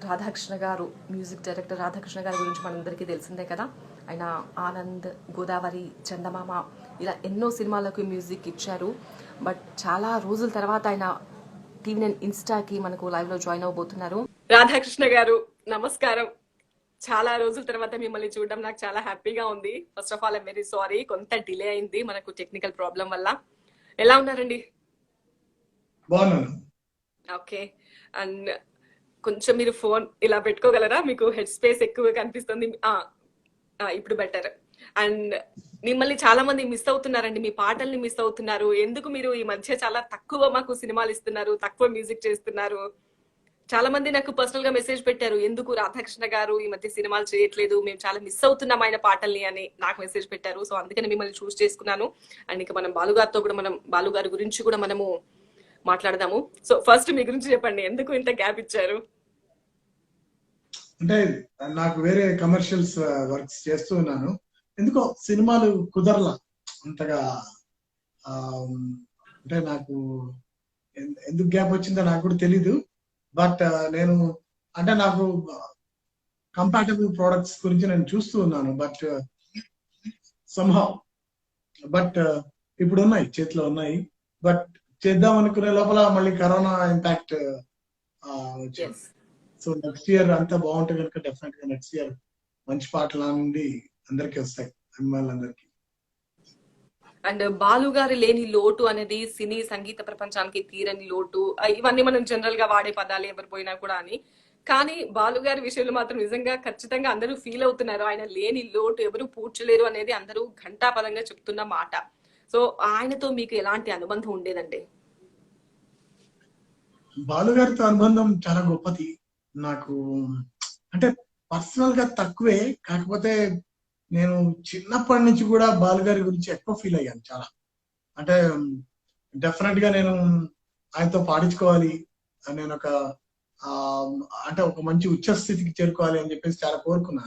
రాధాకృష్ణ గారు, music director Radhakrishna గారి గురించి మనందరికీ తెలిసిందే కదా. ఆయన ఆనంద్, గోదావరి, చందమామ ఇలా ఎన్నో సినిమాలకు మ్యూజిక్ ఇచ్చారు. బట్ చాలా రోజుల తర్వాత ఆయన టీవీ9 ఇన్స్టాకి మనకు లైవ్లో జాయిన్ అవబోతున్నారు. రాధాకృష్ణ గారు నమస్కారం. చాలా రోజుల తర్వాత మిమ్మల్ని చూడడం నాకు చాలా హ్యాపీగా ఉంది. First of all I'm very sorry, కొంత డిలే అయింది మనకు టెక్నికల్ ప్రాబ్లం వల్ల. ఎలా ఉన్నారండి? బాగున్నాను. ఓకే. అండ్ కొంచెం మీరు ఫోన్ ఇలా పెట్టుకోగలరా? మీకు హెడ్ స్పేస్ ఎక్కువ కనిపిస్తుంది. ఇప్పుడు బెటర్. అండ్ మిమ్మల్ని చాలా మంది మిస్ అవుతున్నారండి, మీ పాటల్ని మిస్ అవుతున్నారు. ఎందుకు మీరు ఈ మధ్య చాలా తక్కువ మాకు సినిమాలు ఇస్తున్నారు, తక్కువ మ్యూజిక్ చేస్తున్నారు? చాలా మంది నాకు పర్సనల్ గా మెసేజ్ పెట్టారు, ఎందుకు రాధాకృష్ణ గారు ఈ మధ్య సినిమాలు చేయట్లేదు, మేము చాలా మిస్ అవుతున్నాం ఆయన పాటల్ని అని నాకు మెసేజ్ పెట్టారు. సో అందుకని మిమ్మల్ని చూస్ చేసుకున్నాను. అండ్ ఇంకా మనం బాలుగారితో కూడా బాలు గారి గురించి కూడా మనము మాట్లాడదాము. సో ఫస్ట్ మీ గురించి చెప్పండి, ఎందుకు ఇంత గ్యాప్ ఇచ్చారు? అంటే నాకు వేరే కమర్షియల్స్ వర్క్స్ చేస్తూ ఉన్నాను. ఎందుకో సినిమాలు కుదరలా అంతగా. అంటే నాకు ఎందుకు గ్యాప్ వచ్చిందో నాకు కూడా తెలీదు. బట్ నేను అంటే నాకు కంపాటబుల్ ప్రోడక్ట్స్ గురించి నేను చూస్తూ ఉన్నాను. బట్ సంహౌ ఇప్పుడు ఉన్నాయి, చేతిలో ఉన్నాయి. బట్ చేద్దాం అనుకునే లోపల మళ్ళీ కరోనా ఇంపాక్ట్ వచ్చింది. సో నెక్స్ట్ ఇయర్ అంతా బాగుంటే కనుక డెఫినెట్ గా నెక్స్ట్ ఇయర్ మంచి పాటల నుండి అందరికీ వస్తాయి, అభిమానులందరికీ. అండ్ బాలు గారి లేని లోటు అనేది సినీ సంగీత ప్రపంచానికి తీరని లోటు. ఇవన్నీ మనం జనరల్ గా వాడే పదాలు ఎవరు పోయినా కూడా అని. కానీ బాలు గారి విషయంలో మాత్రం నిజంగా ఖచ్చితంగా అందరూ ఫీల్ అవుతున్నారు. ఆయన లేని లోటు ఎవరు పూడ్చలేరు అనేది అందరూ ఘంటాపదంగా చెప్తున్న మాట. సో ఆయనతో మీకు ఎలాంటి అనుబంధం ఉండేదండి? బాలు గారితో అనుబంధం చాలా గొప్పది నాకు. అంటే పర్సనల్ గా తక్కువే, కాకపోతే నేను చిన్నప్పటి నుంచి కూడా బాలు గారి గురించి ఎక్కువ ఫీల్ అయ్యాను చాలా. అంటే డెఫినెట్ గా నేను ఆయనతో పాడించుకోవాలి, నేను అంటే ఒక మంచి ఉచ్చ స్థితికి చేరుకోవాలి అని చెప్పేసి చాలా కోరుకున్నా.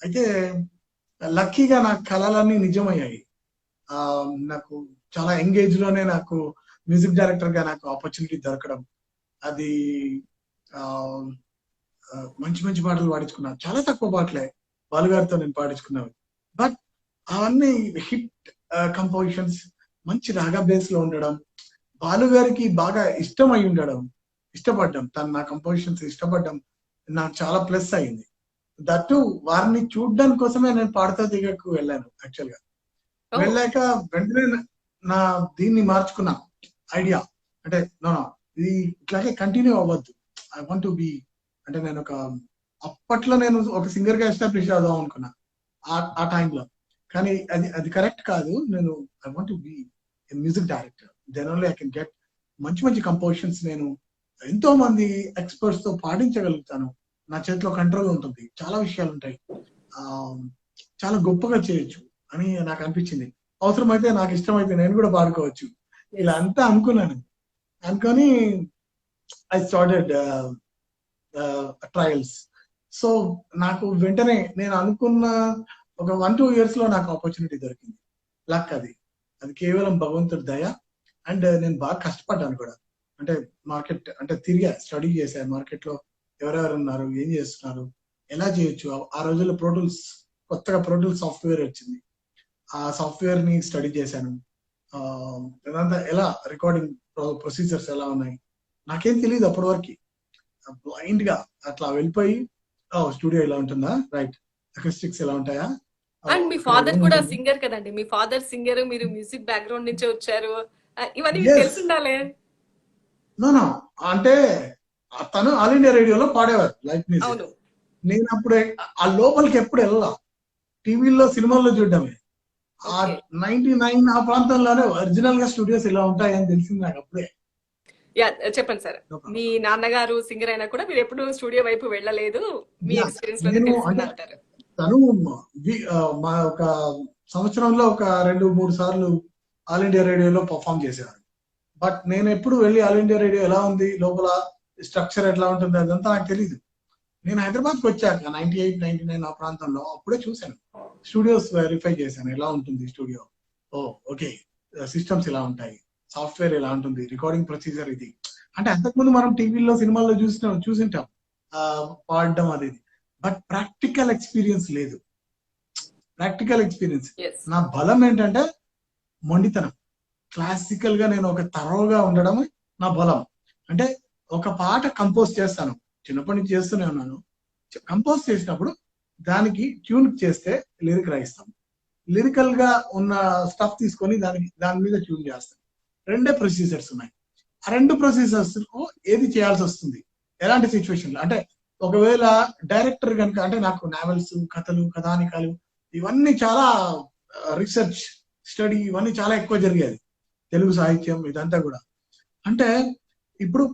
అయితే లక్కీగా నా కళలన్నీ నిజమయ్యాయి. నాకు చాలా ఎంగేజ్ లోనే నాకు మ్యూజిక్ డైరెక్టర్ గా నాకు ఆపర్చునిటీ దొరకడం, అది మంచి మంచి పాటలు పాడించుకున్నా. చాలా తక్కువ పాటలే బాలుగారితో నేను పాడించుకున్నాను. బట్ అవన్నీ హిట్ కంపోజిషన్స్, మంచి రాగా బేస్ లో ఉండడం, బాలుగారికి బాగా ఇష్టమై ఉండడం, ఇష్టపడ్డం, తను నా కంపోజిషన్స్ ఇష్టపడ్డం నాకు చాలా ప్లస్ అయింది. దట్టు వారిని చూడడం కోసమే నేను పాడతా దిగకు వెళ్ళాను. యాక్చువల్ గా వెళ్ళాక వెంటనే నా దీన్ని మార్చుకున్నా ఐడియా. అంటే ఇది ఇట్లాగే కంటిన్యూ అవ్వద్దు, ఐ వాంట్ టు బి. అంటే నేను అప్పట్లో నేను ఒక సింగర్ గా ఎస్టాబ్లిష్ అవుదాం అనుకున్నా ఆ టైంలో. కానీ అది కరెక్ట్ కాదు. నేను I want to be music director, then only I can get మంచి మంచి కంపోజిషన్స్. నేను ఎంతో మంది ఎక్స్పర్ట్స్ తో పాడించగలుగుతాను, నా చేతిలో కంట్రోల్ ఉంటుంది, చాలా విషయాలు ఉంటాయి, చాలా గొప్పగా చేయొచ్చు అని నాకు అనిపించింది. అవసరమైతే నాకు ఇష్టమైతే నేను కూడా పాడుకోవచ్చు, ఇలా అంతా అనుకున్నాను. అనుకొని ఐ స్టార్టెడ్ ట్రయల్స్. సో నాకు వెంటనే నేను అనుకున్న ఒక 1-2 years లో నాకు ఆపర్చునిటీ దొరికింది. లక్ అది కేవలం భగవంతుడి దయ. అండ్ నేను బాగా కష్టపడ్డాను కూడా. అంటే మార్కెట్ అంటే తిరిగా స్టడీ చేశాను, మార్కెట్ లో ఎవరెవరు ఉన్నారు, ఏం చేస్తున్నారు, ఎలా చేయొచ్చు. ఆ రోజుల్లో కొత్తగా ప్రోటూల్స్ సాఫ్ట్వేర్ వచ్చింది, ఆ సాఫ్ట్వేర్ ని స్టడీ చేశాను. ఇదంతా ఎలా రికార్డింగ్ ప్రొసీజర్స్ ఎలా ఉన్నాయి నాకేం తెలియదు అప్పటి వరకు. బ్లైండ్ గా అట్లా వెళ్ళిపోయి స్టూడియో ఇలా ఉంటుందా, రైట్, అకస్టిక్స్ ఎలా ఉంటాయా. అండ్ మీ ఫాదర్ కూడా సింగర్ కదండి, మీ ఫాదర్ సింగర్, మీరు మ్యూజిక్ బ్యాక్గ్రౌండ్ నుంచే వచ్చారు, ఇవన్నీ మీకు తెలిసి ఉండాలి. నో అంటే తను ఆల్ ఇండియా రేడియోలో పాడేవారు లైవ్ మ్యూజిక్. నేను అప్పుడే ఆ లోపలికి ఎప్పుడు వెళ్ళా, టీవీలో సినిమాల్లో చూడడమే. ఆ 99 ఆ ప్రాంతంలోనే ఒరిజినల్ గా స్టూడియోస్ ఇలా ఉంటాయని తెలిసింది నాకు అప్పుడే. చెప్పండి సార్, మీ నాన్నగారు సింగర్ అయినా కూడా మీరు ఎప్పుడు స్టూడియో వైపు వెళ్ళలేదు, మీ ఎక్స్పీరియన్స్ తను మా ఒక సంవత్సరంలో ఒక 2-3 సార్లు ఆల్ ఇండియా రేడియోలో పర్ఫామ్ చేసేవారు. బట్ నేను ఎప్పుడు వెళ్ళి ఆల్ ఇండియా రేడియో ఎలా ఉంది, లోపల స్ట్రక్చర్ ఎట్లా ఉంటుంది అదంతా నాకు తెలీదు. నేను హైదరాబాద్కి వచ్చాక 98-99 ఆ ప్రాంతంలో అప్పుడే చూశాను, స్టూడియోస్ వెరిఫై చేశాను, ఎలా ఉంటుంది స్టూడియో. ఓకే, సిస్టమ్స్ ఇలా ఉంటాయి, సాఫ్ట్వేర్ ఎలా ఉంటుంది, రికార్డింగ్ ప్రొసీజర్ ఇది. అంటే అంతకుముందు మనం టీవీలో సినిమాల్లో చూసింటాం, పాడడం అది. బట్ ప్రాక్టికల్ ఎక్స్పీరియన్స్ లేదు. Practical experience yes. నా బలం ఏంటంటే మొండితనం. క్లాసికల్ గా నేను ఒక తరోగా ఉండడం నా బలం. అంటే ఒక పాట కంపోజ్ చేస్తాను, చిన్నప్పటి నుంచి చేస్తూనే ఉన్నాను. కంపోజ్ చేసినప్పుడు దానికి ట్యూన్ చేస్తే లిరిక్ రాయిస్తాం. లిరికల్ గా ఉన్న స్టఫ్ తీసుకొని దాని మీద ట్యూన్ చేస్తాం. రెండే ప్రొసీజర్స్ ఉన్నాయి. ఆ రెండు ప్రొసీజర్స్ ఏది చేయాల్సి వస్తుంది, ఎలాంటి సిచ్యువేషన్ లో అంటే ఒకవేళ డైరెక్టర్ కనుక, అంటే నాకు నావెల్స్, కథలు, కథానికాలు ఇవన్నీ చాలా రీసెర్చ్ స్టడీ ఇవన్నీ చాలా ఎక్కువ జరిగేది, తెలుగు సాహిత్యం ఇదంతా కూడా. అంటే ఇప్పుడు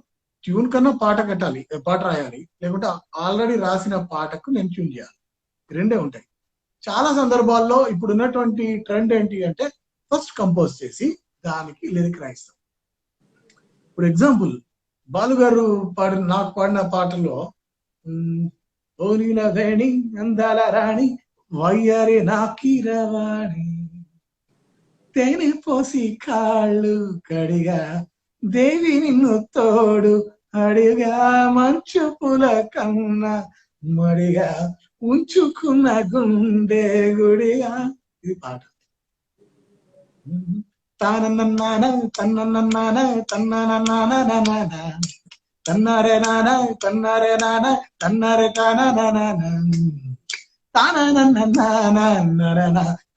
ట్యూన్ కన్నా పాట కట్టాలి, పాట రాయాలి, లేకుంటే ఆల్రెడీ రాసిన పాటకు నేను ట్యూన్ చేయాలి, రెండే ఉంటాయి. చాలా సందర్భాల్లో ఇప్పుడు ఉన్నటువంటి ట్రెండ్ ఏంటి అంటే ఫస్ట్ కంపోజ్ చేసి దానికి లిరిక్ రాయిస్తాం. ఇప్పుడు ఎగ్జాంపుల్ బాలు గారు నాకు పాడిన పాటలో ఓనిల వేణి అందాల రాణి వయ్యారి నాకిరవాణి తేనె పోసి కాళ్ళు కడిగా దేవి నిన్ను తోడు అడిగా మంచు పుల కన్నా మడిగా ఉంచుకున్న గుండె గుడిగా, ఇది పాట. తానన్నాన తన్నన్నాన తన్నాన తన్నారే నాన తన్నారే నాన తన్నారే తానన్నాన తానన్నాన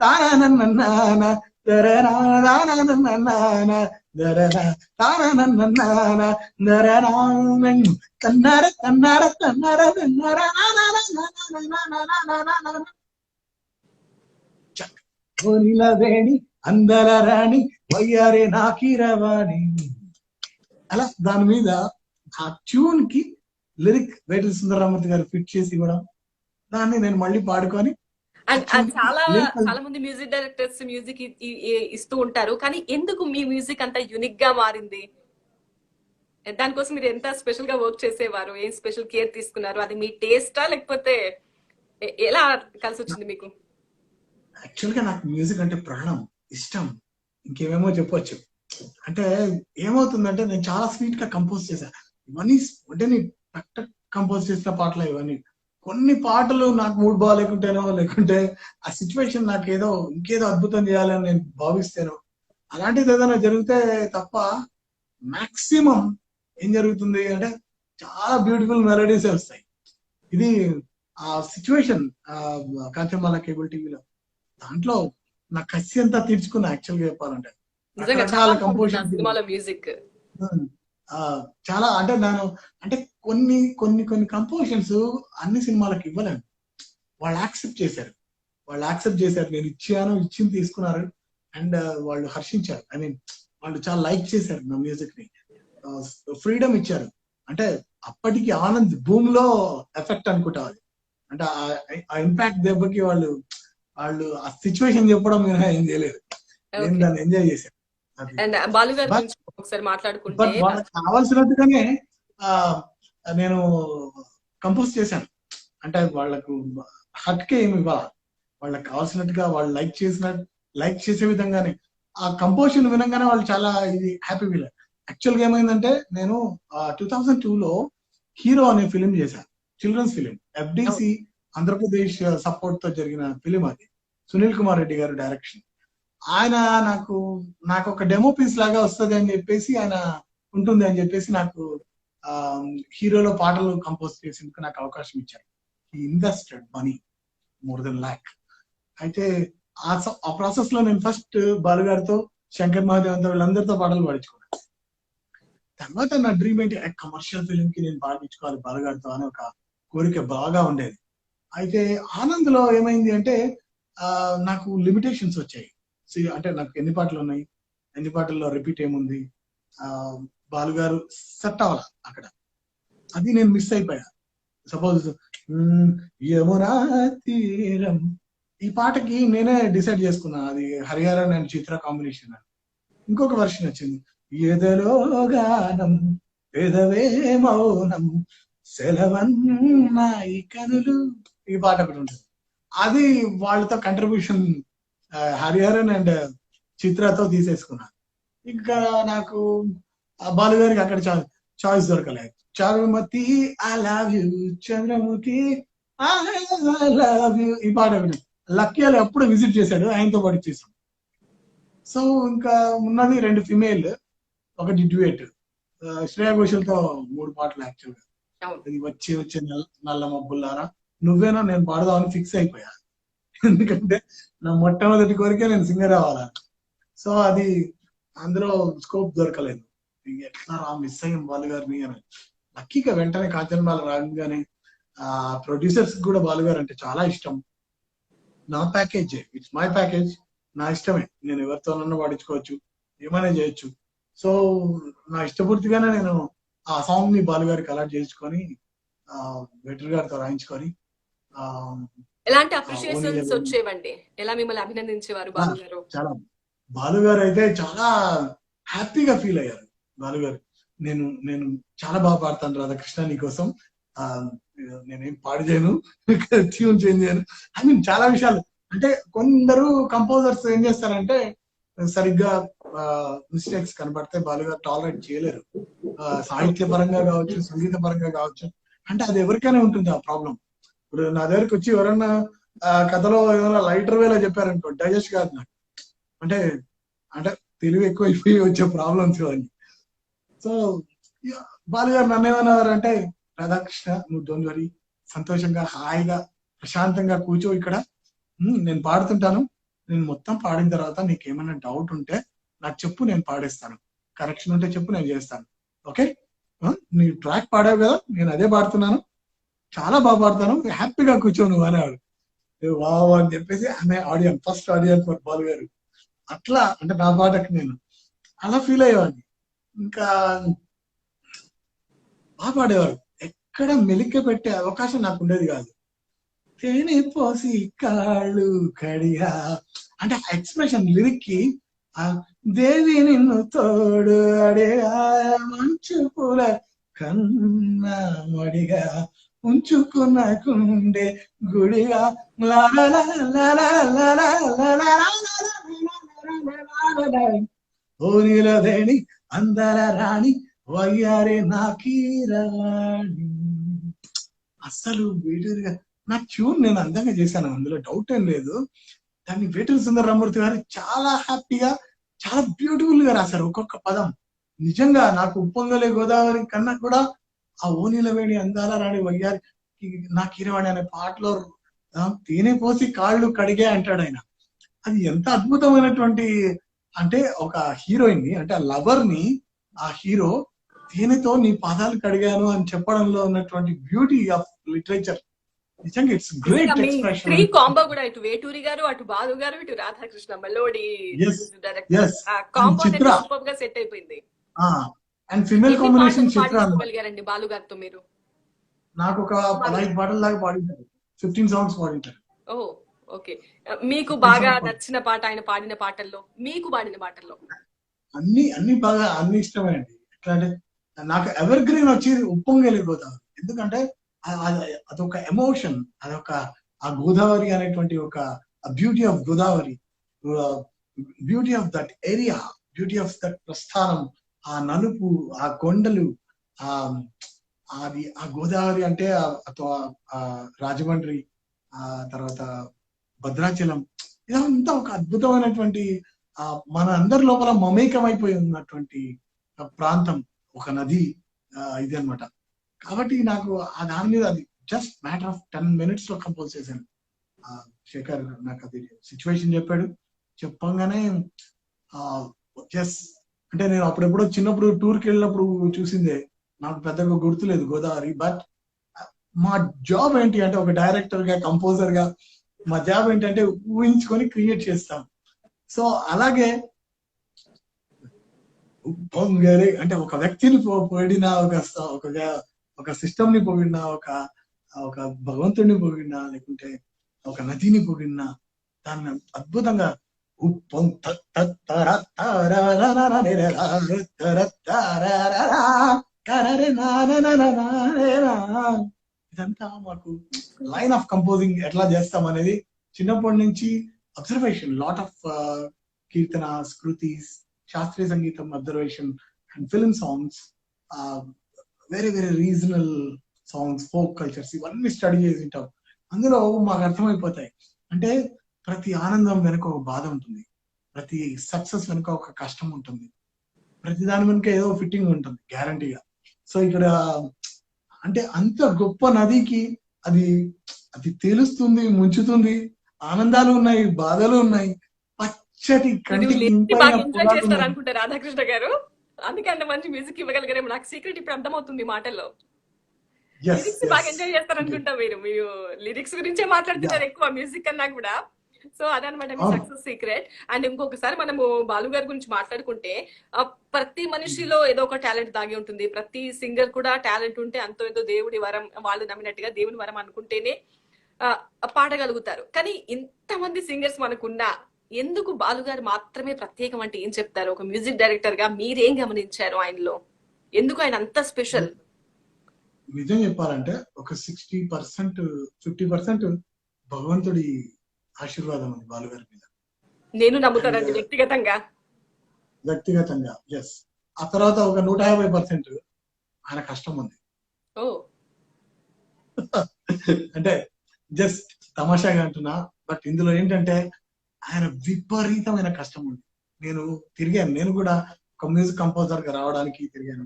తానన్నాన దరనా తానన్నాన దరనా తానన్నాన దరనా తన్నార తన్నార తన్నార తన్నార వేణి అందల రాణి వయ్యారే నాకిరవాణి. అలా దాని మీద ఆ ట్యూన్ కి లిరిక్ వేటల సుందరరామూర్తి గారు ఫిట్ చేసి ఇవ్వడం, దాన్ని నేను మళ్ళీ పాడుకొని. అండ్ చాలా చాలా మంది మ్యూజిక్ డైరెక్టర్స్ మ్యూజిక్ ఇస్తూ ఉంటారు, కానీ ఎందుకు మీ మ్యూజిక్ అంత యూనిక్ గా మారింది? దానికోసం మీరు ఎంత స్పెషల్ గా వర్క్ చేసేవారు, ఏం స్పెషల్ కేర్ తీసుకున్నారు? అది మీ టేస్టా లేకపోతే ఎలా కలిసి వచ్చింది మీకు? యాక్చువల్ గా నాకు మ్యూజిక్ అంటే ప్రాణం, ఇష్టం, ఇంకేమేమో చెప్పొచ్చు. అంటే ఏమవుతుందంటే నేను చాలా స్వీట్ గా కంపోజ్ చేశాను ఇవన్నీ. అంటే నేను కంపోజ్ చేసిన పాటలు ఇవన్నీ. కొన్ని పాటలు నాకు మూడ్ బాగాలేకుంటేనో, లేకుంటే ఆ సిచ్యువేషన్ నాకు ఇంకేదో అద్భుతం చేయాలని నేను భావిస్తేనో, అలాంటిది ఏదైనా జరిగితే తప్ప మాక్సిమం ఏం జరుగుతుంది అంటే చాలా బ్యూటిఫుల్ మెలోడీసే వస్తాయి. ఇది ఆ సిచ్యువేషన్ కాంచమాల కేబుల్ టీవీలో దాంట్లో నా కసి అంతా తీర్చుకున్నా. యాక్చువల్ గా చెప్పాలంటే రకరకాల కంపోజిషన్ సినిమాలో మ్యూజిక్ చాలా, అంటే నేను అంటే కొన్ని కొన్ని కొన్ని కంపోజిషన్స్ అన్ని సినిమాలకు ఇవ్వలేను. వాళ్ళు యాక్సెప్ట్ చేశారు, నేను ఇచ్చింది తీసుకున్నారు. అండ్ వాళ్ళు హర్షించారు. ఐ మీన్ వాళ్ళు చాలా లైక్ చేశారు నా మ్యూజిక్ ని, ఫ్రీడమ్ ఇచ్చారు. అంటే అప్పటికి ఆనంద్ భూమిలో ఎఫెక్ట్ అనుకుంటా అది. అంటే ఆ ఇంపాక్ట్ దెబ్బకి వాళ్ళు ఆ సిచ్యువేషన్ చెప్పడం మీద ఏం చేయలేదు, నేను దాన్ని ఎంజాయ్ చేశాను. ఒకసారి మాట్లాడుకుంటే బట్ వాళ్ళకి కావాల్సినట్టుగానే నేను కంపోజ్ చేశాను. అంటే వాళ్ళకు హక్కే ఏమి ఇవ్వాలి, వాళ్ళకి కావాల్సినట్టుగా వాళ్ళు లైక్ చేసే విధంగానే ఆ కంపోజిషన్ వినంగానే వాళ్ళు చాలా ఇది హ్యాపీ ఫీల్. యాక్చువల్గా ఏమైందంటే నేను 2002 లో హీరో అనే ఫిలిం చేశాను, children's film, FDC Andhra Pradesh support తో జరిగిన ఫిలిం అది. సునీల్ కుమార్ రెడ్డి గారు డైరెక్షన్. ఆయన నాకు ఒక డెమో పీస్ లాగా వస్తుంది అని చెప్పేసి, ఆయన ఉంటుంది అని చెప్పేసి నాకు హీరోలో పాటలు కంపోజ్ చేసేందుకు నాకు అవకాశం ఇచ్చారు. ఈ invested money more than lakh. అయితే ఆ ప్రాసెస్ లో నేను ఫస్ట్ బాలుగారితో, శంకర్ మహాదేవ్ అంతా వీళ్ళందరితో పాటలు పాడించుకున్నాను. తర్వాత నా డ్రీమ్ ఏంటి, కమర్షియల్ ఫిలిం కి నేను పాడించుకోవాలి బాలుగారితో అనే ఒక కోరిక బాగా ఉండేది. అయితే ఆనంద్ లో ఏమైంది అంటే నాకు లిమిటేషన్స్ వచ్చాయి. అంటే నాకు ఎన్ని పాటలు ఉన్నాయి, ఎన్ని పాటల్లో రిపీట్ ఏముంది, బాలుగారు సెట్ అవ్వాల అక్కడ, అది నేను మిస్ అయిపోయా. సపోజ్ యమునా తీరం ఈ పాటకి నేనే డిసైడ్ చేసుకున్నా, అది హరిహరన్ అండ్ చిత్ర కాంబినేషన్ అని. ఇంకొక వర్షన్ వచ్చింది, ఎదలో గానం పెదవే మౌనం సెలవన్నాయి కనులు, ఈ పాట ఒకటి ఉంటుంది. అది వాళ్ళతో కంట్రిబ్యూషన్ హరిహరన్ అండ్ చిత్రతో తీసేసుకున్నా. ఇంకా నాకు బాలుగారికి అక్కడ చాయిస్ దొరకలేదు. Charumathi I love you, Chandramukhi I love you, ఈ పాట విన్నాం. లక్కీ అలా ఎప్పుడు విజిట్ చేశాడు, ఆయనతో పాటు చేసాం. సో ఇంకా ఉన్నది 2 ఫిమేల్, ఒకటి డ్యూయట్. శ్రేయా ఘోషల్ తో 3 పాటలు యాక్చువల్ గా. ఇది వచ్చి వచ్చే నల్ల మబ్బుల్లారా నువ్వేనా నేను పాడదామని ఫిక్స్ అయిపోయా. ఎందుకంటే నా మొట్టమొదటి కోరిక నేను సింగర్ అవ్వాలా. సో అది అందులో స్కోప్ దొరకలేదు. ఎట్లా రా మిస్ అయ్యాం బాలు గారిని అని. లక్కీగా వెంటనే కాంచన్ బాల రాగానే ప్రొడ్యూసర్స్ కూడా బాలు గారు అంటే చాలా ఇష్టం. నా ప్యాకేజ్, ఇట్స్ మై ప్యాకేజ్, నా ఇష్టమే, నేను ఎవరితోనన్నా పాడించుకోవచ్చు, ఏమైనా చేయొచ్చు. సో నా ఇష్టపూర్తిగానే నేను ఆ సాంగ్ ని బాలు గారికి అలాట్ చేసుకొని వెటర్ గారితో రాయించుకొని ఎలాంటి అప్రిషియేషన్స్ వచ్చేవండి? ఎలా మిమ్మల్ని అభినందించేవారు బాలు గారు? చాలా బాలు గారు అయితే చాలా హ్యాపీగా ఫీల్ అయ్యారు. బాలు గారు నేను నేను చాలా బాగా పాడతాను రాధాకృష్ణ నీకోసం, నేనేం పాడు చేయను, ట్యూన్ చేంజ్ చేయను, ఐ మీన్ చాలా విషయాలు. అంటే కొందరు కంపోజర్స్ ఏం చేస్తారంటే సరిగ్గా మిస్టేక్స్ కనబడితే బాలు గారు టాలరేట్ చేయలేరు. సాహిత్య పరంగా కావచ్చు, సంగీత పరంగా కావచ్చు, అంటే అది ఎవరికైనా ఉంటుంది ఆ ప్రాబ్లం. ఇప్పుడు నా దగ్గరికి వచ్చి ఎవరన్నా కథలో ఏమైనా లైటర్ వేలా చెప్పారనుకో డైజెస్ట్ కాదు నాకు. అంటే అంటే తెలివి ఎక్కువ అయిపోయి వచ్చే ప్రాబ్లమ్స్ ఇవన్నీ. సో బాలు గారు నన్ను ఏమన్నారంటే, రాధాకృష్ణ నువ్వు డోంట్ వరీ, సంతోషంగా హాయిగా ప్రశాంతంగా కూర్చో ఇక్కడ, నేను పాడుతుంటాను, నేను మొత్తం పాడిన తర్వాత నీకు ఏమైనా డౌట్ ఉంటే నాకు చెప్పు, నేను పాడేస్తాను, కరెక్షన్ ఉంటే చెప్పు, నేను చేస్తాను, ఓకే? నీ ట్రాక్ పాడావు కదా, నేను అదే పాడుతున్నాను, చాలా బాగా పాడతాను, హ్యాపీగా కూర్చో నువ్వు అనేవాడు. వావ్ అని చెప్పేసి ఆమె ఆడియన్, ఫస్ట్ ఆడియన్ ఫర్ బాలు గారు. అట్లా అంటే నా పాటకి నేను అలా ఫీల్ అయ్యేవాడిని. ఇంకా బాగా పాడేవారు, ఎక్కడ మెలిక పెట్టే అవకాశం నాకు ఉండేది కాదు. తేనె పోసి కాళ్ళు కడిగా అంటే ఎక్స్ప్రెషన్ లిరిక్ కి దేవి నిన్ను తోడు అడిగా మంచు పూల కన్నా మడిగా ఉంచుకున్న కుండే గుడిగా ఓ నీలవేణి అందర రాణి వయ్యారే నా కీరవాణి. అస్సలు వేటూరుగా నా ట్యూన్ నేను అందంగా చేశాను, అందులో డౌట్ ఏం లేదు. దాన్ని వేటూరు సుందరరామూర్తి గారు చాలా హ్యాపీగా, చాలా బ్యూటిఫుల్ గా రాశారు ఒక్కొక్క పదం. నిజంగా నాకు ఉప్పొంగలే గోదావరి కన్నా కూడా ఆ ఓనీల వేణి అందాల రాణి వయ్యారి నా కీరవాణి అనే పాటలో తేనె పోసి కాళ్ళు కడిగే అంటాడు ఆయన. అది ఎంత అద్భుతమైనటువంటి, అంటే ఒక హీరోయిన్ ని, అంటే ఆ లవర్ ని ఆ హీరో తేనెతో నీ పాదాలు కడిగాను అని చెప్పడంలో ఉన్నటువంటి బ్యూటీ ఆఫ్ లిటరేచర్. నిజంగా it's great expression. Three combo కూడా, ఇటు వేటూరి గారు, అటు బాలు గారు, ఇటు రాధాకృష్ణ మెలోడీ కాంబో సూపర్ గా సెట్ అయిపోయింది. అండ్ ఫిమేల్ కాంబినేషన్ పాడించగలిగారండి బాలు గారితో మీరు? నాకు ఒక 15 పాటల దాకా పాడింటారు, 15 సాంగ్స్ పాడింటారు. ఓ ఓకే. మీకు బాగా నచ్చిన పాట ఆయన పాడిన పాటల్లో, మీకు పాడిన పాటల్లో? అన్ని బాగా, అన్ని ఇష్టమే అండి. ఎట్లా అంటే నాకు ఎవర్ గ్రీన్ వచ్చి ఉప్పొంగలిపోతాను, ఎందుకంటే అదొక ఎమోషన్, అదొక ఆ గోదావరి అనేటువంటి ఒక beauty of Godavari, beauty of that area, beauty of that ప్రస్థానం, ఆ నలుపు, ఆ కొండలు, అది ఆ గోదావరి అంటే రాజమండ్రి, ఆ తర్వాత భద్రాచలం, ఇదంతా ఒక అద్భుతమైనటువంటి మన అందరి లోపల మమేకమైపోయి ఉన్నటువంటి ప్రాంతం, ఒక నది ఇది అనమాట. కాబట్టి నాకు ఆ దాని మీద అది జస్ట్ మ్యాటర్ ఆఫ్ 10 minutes లో కంపోజ్ చేశాను. శేఖర్ నాకు అది సిచ్యువేషన్ చెప్పాడు, చెప్పంగానే అంటే నేను అప్పుడెప్పుడో చిన్నప్పుడు టూర్కి వెళ్ళినప్పుడు చూసిందే, నాకు పెద్దగా గుర్తులేదు గోదావరి. బట్ మా జాబ్ ఏంటి అంటే, ఒక డైరెక్టర్ గా, కంపోజర్ గా మా జాబ్ ఏంటంటే ఊహించుకొని క్రియేట్ చేస్తాం. సో అలాగే పొంగలి అంటే ఒక వ్యక్తిని పొగిడిన, ఒక సిస్టమ్ ని పొగిడినా, ఒక భగవంతుడిని పొగిడినా, లేకుంటే ఒక నదిని పొగిడినా, దాన్ని అద్భుతంగా ఇదంతా మాకు లైన్ ఆఫ్ కంపోజింగ్ ఎట్లా చేస్తాం అనేది చిన్నప్పటి నుంచి అబ్జర్వేషన్, లాట్ ఆఫ్ కీర్తన, స్కృతిస్, శాస్త్రీయ సంగీతం అబ్జర్వేషన్ అండ్ ఫిల్మ్ సాంగ్స్, వేరే వేరే రీజనల్ సాంగ్స్, ఫోక్ కల్చర్స్ ఇవన్నీ స్టడీ చేసి ఉంటాం. అందులో మాకు అర్థమైపోతాయి. అంటే ప్రతి ఆనందం వెనుక ఒక బాధ ఉంటుంది, ప్రతి సక్సెస్ వెనుక ఒక కష్టం ఉంటుంది, ప్రతి దాని వెనుక ఏదో ఫిట్టింగ్ ఉంటుంది గ్యారంటీగా. సో ఇక్కడ అంటే అంత గొప్ప నదికి అది అది తేలుస్తుంది, ముంచుతుంది. ఆనందాలు ఉన్నాయి, బాధలు ఉన్నాయి, పచ్చటి మీరు కంటికి లిరిక్స్ ఇంపైన బాగా ఎంజాయ్ పొగాకు చేస్తారు ఉన్నది. అనుకుంటా రాధాకృష్ణ గారు, అందుకే అంత మంచి మ్యూజిక్ ఇవ్వగలిగారేమో. నాకు సీక్రెట్ ఇప్పుడు అర్థమవుతుంది మీ మాటల్లో. ఎస్ లిరిక్స్ బాగా ఎస్ ఎంజాయ్ చేస్తారు అనుకుంటా మీరు లిరిక్స్ గురించే మాట్లాడుతున్నారు ఎక్కువ మ్యూజిక్ కన్నా కూడా. సో అదనమాట మీ అవును. Success secret. అండ్ ఇంకొకసారి మనము బాలు గారి గురించి మాట్లాడుకుంటే ప్రతి మనిషిలో ఏదో ఒక టాలెంట్ దాగి ఉంటుంది. ప్రతి సింగర్ కూడా టాలెంట్ ఉంటే అంతో ఏదో దేవుడి వరం, వాళ్ళు నమ్మినట్టుగా దేవుని వరం అనుకుంటేనే ఆ, పాడగలుగుతారు. కానీ ఇంతమంది సింగర్స్ మనకున్నా ఎందుకు బాలు గారు మాత్రమే ప్రత్యేకం అంటే ఏం చెప్తారు? ఒక మ్యూజిక్ డైరెక్టర్ గా మీరేం గమనించారు ఆయనలో? ఎందుకు ఆయన అంత స్పెషల్? నిజం చెప్పాలంటే ఒక 60%, 50% భగవంతుడి ఆశీర్వాదం ఉంది బాలుగారి మీద. నేను అండ్ నమ్ముతానండి వ్యక్తిగతంగా. వ్యక్తిగతంగా ఎస్. ఆ తర్వాత ఒక 150% ఆయన కష్టం ఉంది. ఓ అంటే జస్ట్ తమాషాగా అంటున్నా, బట్ ఇందులో ఏంటంటే ఆయన విపరీతమైన కష్టం ఉంది. నేను తిరిగాను, నేను కూడా ఒక మ్యూజిక్ కంపోజర్ గా రావడానికి తిరిగాను.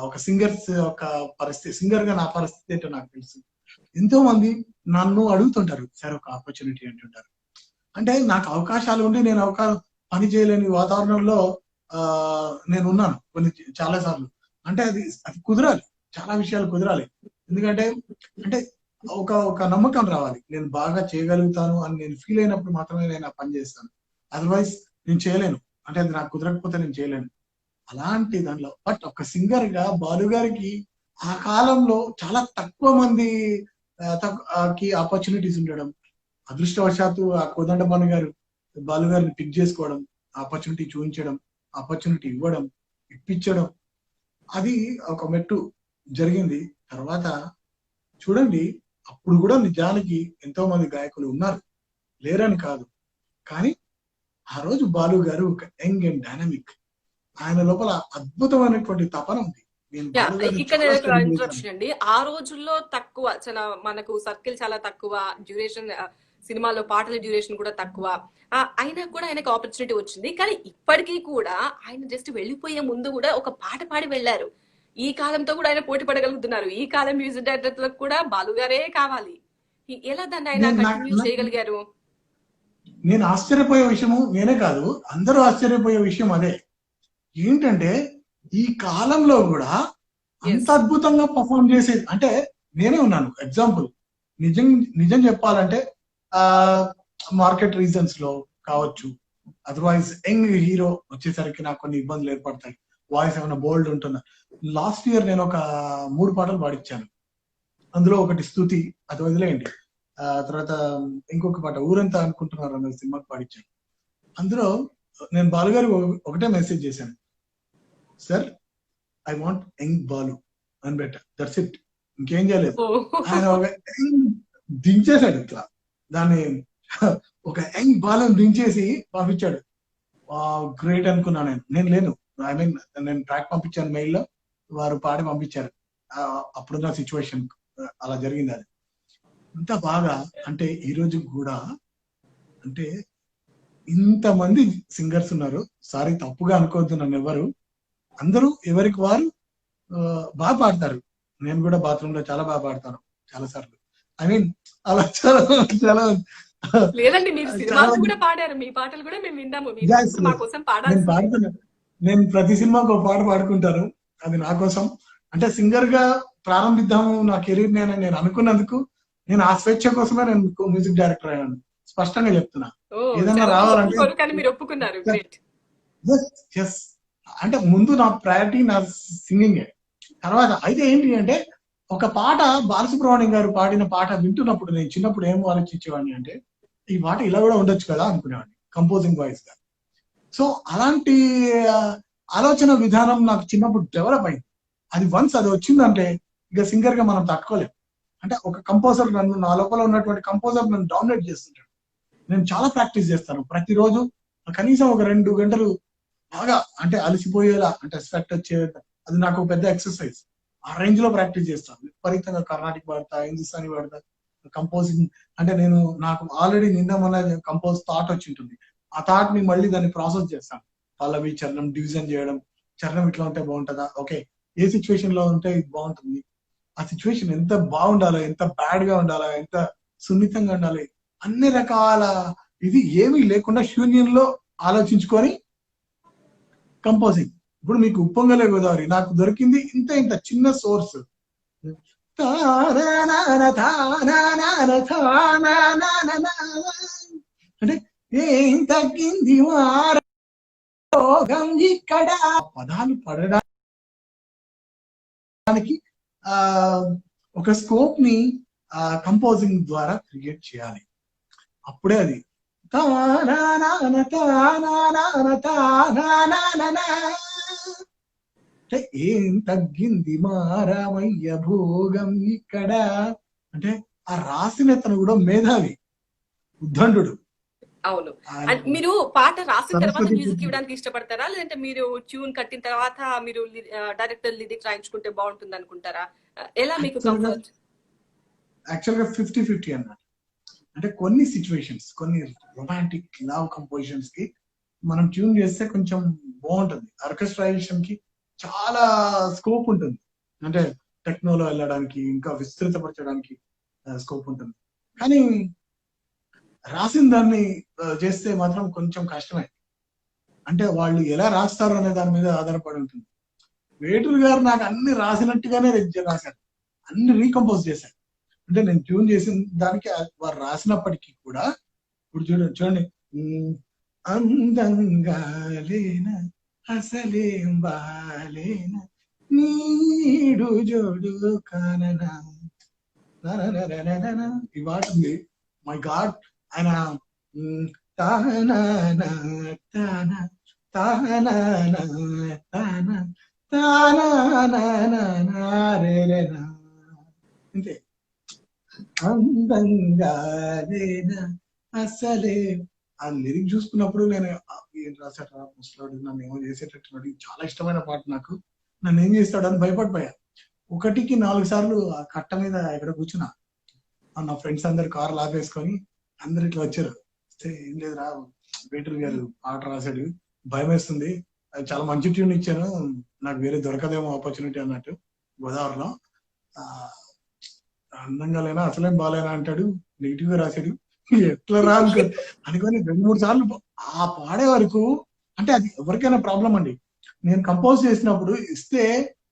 ఒక సింగర్స్ ఒక పరిస్థితి, సింగర్ గా నా పరిస్థితి ఏంటో నాకు తెలుసు. ఎంతో మంది నన్ను అడుగుతుంటారు, సార్ ఒక ఆపర్చునిటీ అంటుంటారు. అంటే నాకు అవకాశాలు ఉండి నేను పని చేయలేని వాతావరణంలో ఆ నేను ఉన్నాను కొన్ని చాలా సార్లు. అంటే అది అది కుదరాలి, చాలా విషయాలు కుదరాలి. ఎందుకంటే అంటే ఒక నమ్మకం రావాలి, నేను బాగా చేయగలుగుతాను అని నేను ఫీల్ అయినప్పుడు మాత్రమే నేను ఆ పని చేస్తాను. అదర్వైజ్ నేను చేయలేను, అంటే అది నాకు కుదరకపోతే నేను చేయలేను. అలాంటి దాంట్లో బట్ ఒక సింగర్ గా బాలు గారికి ఆ కాలంలో చాలా తక్కువ మంది కి ఆపర్చునిటీస్ ఉండడం, అదృష్టవశాత్తు ఆ కోదండపాణి గారు బాలు గారిని పిక్ చేసుకోవడం, ఆపర్చునిటీ చూపించడం, ఆపర్చునిటీ ఇవ్వడం, ఇప్పించడం, అది ఒక మెట్టు జరిగింది. తర్వాత చూడండి, అప్పుడు కూడా నిజానికి ఎంతో మంది గాయకులు ఉన్నారు, లేరని కాదు. కానీ ఆ రోజు బాలు గారు ఒక యంగ్ అండ్ డైనమిక్, ఆయన లోపల అద్భుతమైనటువంటి తపన ఉంది. నేను యా, బాలు గారిని ఇక్కడ చాలా నేను స్టడీ చేశాను. ఇంట్రప్షన్ అండి. ఆ రోజుల్లో తక్కువ, చాలా మనకు సర్కిల్ చాలా తక్కువ, డ్యూరేషన్ సినిమాలో పాటల డ్యూరేషన్ కూడా తక్కువ. అయినా కూడా ఆయనకు ఆపర్చునిటీ వచ్చింది. కానీ ఇప్పటికీ కూడా ఆయన జస్ట్ వెళ్ళిపోయే ముందు కూడా ఒక పాట పాడి వెళ్ళారు. ఈ కాలంతో కూడా ఆయన పోటీ పడగలుగుతున్నారు. ఈ కాలం మ్యూజిక్ డైరెక్టర్లకు కూడా బాలుగారే కావాలి. ఎలా దాన్ని ఆయన నేను కంటిన్యూ చేయగలిగారు? నేను ఆశ్చర్యపోయే విషయము, నేనే కాదు అందరూ ఆశ్చర్యపోయే విషయం అదే. ఏంటంటే ఈ కాలంలో కూడా అంత ఎస్. అద్భుతంగా పర్ఫామ్ చేసేది. అంటే నేనే ఉన్నాను ఎగ్జాంపుల్. నిజం నిజం చెప్పాలంటే ఆ మార్కెట్ రీజన్స్ లో కావచ్చు, అదర్వైజ్ యంగ్ హీరో వచ్చేసరికి నాకు కొన్ని ఇబ్బందులు ఏర్పడతాయి. వాయిస్ ఏమైనా బోల్డ్ ఉంటుందా. లాస్ట్ ఇయర్ నేను ఒక 3 పాటలు పాడించాను. అందులో ఒకటి స్తుతి, అది వదిలేయండి. తర్వాత ఇంకొక పాట ఊరంతా అనుకుంటున్నారు అనే సినిమాకి పాడించాను. అందులో నేను బాలు గారికి ఒకటే మెసేజ్ చేశాను, sir I want young Balu అని పెట్టా, దట్స్ ఇట్, ఇంకేం చేయలేదు. ఆయన ఒక దించేశాడు ఇట్లా దాన్ని, ఒక యంగ్ బాలు దించేసి పంపించాడు. గ్రేట్ అనుకున్నా. నేను లేను, ఐ మీన్ నేను ట్రాక్ పంపించాను మెయిల్లో, వారు పాడి పంపించారు. అప్పుడున్న సిచ్యువేషన్ అలా జరిగింది. అది ఇంత బాగా అంటే ఈ రోజు కూడా అంటే ఇంతమంది సింగర్స్ ఉన్నారు. సారీ తప్పుగా అనుకోవద్దు నన్ను ఎవరు, అందరూ ఎవరికి వారు బాగా పాడతారు. నేను కూడా బాత్రూమ్ లో చాలా బాగా పాడతాను చాలా సార్లు. ఐ మీన్ అలా చాలా చాలా లేదండి, మీరు చాలా సినిమాలు కూడా పాడారు. మీ పాటలు కూడా మేము విన్నాము. మీరు yes, మా yes. కోసం నేను పాడాల్సిందే. పాడుతున్నాను. నేను ప్రతి సినిమాకి ఒక పాట పాడుకుంటాను, అది నా కోసం. అంటే సింగర్ గా ప్రారంభిద్దాము నా కెరీర్ నేను అనుకున్నందుకు, నేను ఆ స్వేచ్ఛ కోసమే నేను మ్యూజిక్ డైరెక్టర్ అయ్యాను. స్పష్టంగా చెప్తున్నా. ఓ ఏదైనా చాలా మంది రావాలంటే ఒప్పుకోరు, కానీ మీరు ఒప్పుకున్నారు. గ్రేట్. ఎస్, అంటే ముందు నా ప్రయారిటీ నా సింగింగ్. తర్వాత అయితే ఏంటి అంటే ఒక పాట బాలసుబ్రహ్మణ్యం గారు పాడిన పాట వింటున్నప్పుడు నేను చిన్నప్పుడు ఏం ఆలోచించేవాడిని అంటే, ఈ పాట ఇలా కూడా ఉండొచ్చు కదా అనుకునేవాడిని కంపోజింగ్ వాయిస్ గా. సో అలాంటి ఆలోచన విధానం నాకు చిన్నప్పుడు డెవలప్ అయింది. అది వన్స్ అది వచ్చిందంటే ఇక సింగర్ గా మనం తట్టుకోలేం. అంటే ఒక కంపోజర్ నన్ను, నా లోపల ఉన్నటువంటి కంపోజర్ నన్ను డామినేట్ చేస్తుంటాడు. నేను చాలా ప్రాక్టీస్ చేస్తాను ప్రతిరోజు, కనీసం ఒక 2 గంటలు బాగా అంటే అలసిపోయేలా, అంటే స్వెట్ వచ్చే, అది నాకు పెద్ద ఎక్సర్సైజ్. ఆ రేంజ్ లో ప్రాక్టీస్ చేస్తాను. విపరీతంగా కర్ణాటిక్ వాడతా, హిందుస్థానీ వాడతా. కంపోజింగ్ అంటే నాకు ఆల్రెడీ నిన్న మొన్న కంపోజ్ థాట్ వచ్చి ఉంటుంది. ఆ థాట్ ని మళ్ళీ దాన్ని ప్రాసెస్ చేస్తాను. పల్లవి చరణం డివిజన్ చేయడం, చరణం ఇట్లా ఉంటే బాగుంటుందా, ఓకే ఏ సిచ్యువేషన్ లో ఉంటే ఇది బాగుంటుంది, ఆ సిచ్యువేషన్ ఎంత బాగుండాలి, ఎంత బ్యాడ్ గా ఉండాలి, ఎంత సున్నితంగా ఉండాలి, అన్ని రకాల ఇది ఏమీ లేకుండా శూన్యంలో ఆలోచించుకొని కంపోజింగ్. ఇప్పుడు మీకు ఉప్పొంగలే గోదావరి నాకు దొరికింది ఇంత ఇంత చిన్న సోర్స్. అంటే ఏం తగ్గింది రోగం ఇక్కడ, పదాలు పడడానికి ఆ ఒక స్కోప్ ని కంపోజింగ్ ద్వారా క్రియేట్ చేయాలి. అప్పుడే అది ఏం తగ్గింది మారామయ్య భోగం ఇక్కడ అంటే ఆ రాసినతను కూడా మేధావి, ఉద్దండు. అవును. మీరు పాట రాసిన తర్వాత సరస్వతి మ్యూజిక్ ఇవ్వడానికి ఇష్టపడతారా, లేదంటే మీరు ట్యూన్ కట్టిన తర్వాత మీరు డైరెక్టర్ లిరిక్ రాయించుకుంటే బాగుంటుంది అనుకుంటారా? ఎలా మీకు కంఫర్ట్? యాక్చువల్ గా 50-50 అన్నమాట. అంటే కొన్ని సిచ్యువేషన్స్, కొన్ని రొమాంటిక్ లవ్ కంపోజిషన్స్ కి మనం ట్యూన్ చేస్తే కొంచెం బాగుంటుంది. ఆర్కెస్ట్రైజేషన్ కి చాలా స్కోప్ ఉంటుంది. అంటే టెక్నోలో వెళ్ళడానికి, ఇంకా విస్తృతపరచడానికి స్కోప్ ఉంటుంది. కానీ రాసిన దాన్ని చేస్తే మాత్రం కొంచెం కష్టమే. అంటే వాళ్ళు ఎలా రాస్తారు అనే దాని మీద ఆధారపడి ఉంటుంది. వేటూరు గారు నాకు అన్ని రాసినట్టుగానే రాశారు, అన్ని రీకంపోజ్ చేశారు. అంటే నేను ట్యూన్ చేసిన దానికి వారు రాసినప్పటికీ కూడా ఇప్పుడు చూడండి అందంగా లేన అసలేం బాలేన నీడు జోడు కాననా ఈ పాట ఉంది. మై గాడ్, ఆయన తానా తానా తానా తానా తానా రేరేనా అంతే. అందంగా లేనా అసలే ఆ లిరిక్ చూసుకున్నప్పుడు నేను ఏం రాశాడు ముసలాడు, నన్ను ఏమో చేసేటట్టున్నాడు, చాలా ఇష్టమైన పాట నాకు, నన్ను ఏం చేస్తాడు అని భయపడిపోయా. 1-4 సార్లు ఆ కట్ట మీద ఎక్కడ కూర్చున్నా, నా ఫ్రెండ్స్ అందరు కార్లు ఆపేసుకొని అందరు ఇట్లా వచ్చారు. ఏం లేదు రా, వేటూరు గారు పాట రాశాడు, భయం వేస్తుంది, అది చాలా మంచి ట్యూన్ ఇచ్చాను, నాకు వేరే దొరకదేమో ఆపర్చునిటీ అన్నట్టు. గోదావరిలో అందంగా లేనా అసలేం బాలేనా అంటాడు, నెగిటివ్ గా రాశాడు, ఎట్లా రా అనుకొని 2-3 సార్లు ఆ పాడే వరకు. అంటే అది ఎవరికైనా ప్రాబ్లం అండి. నేను కంపోజ్ చేసినప్పుడు ఇస్తే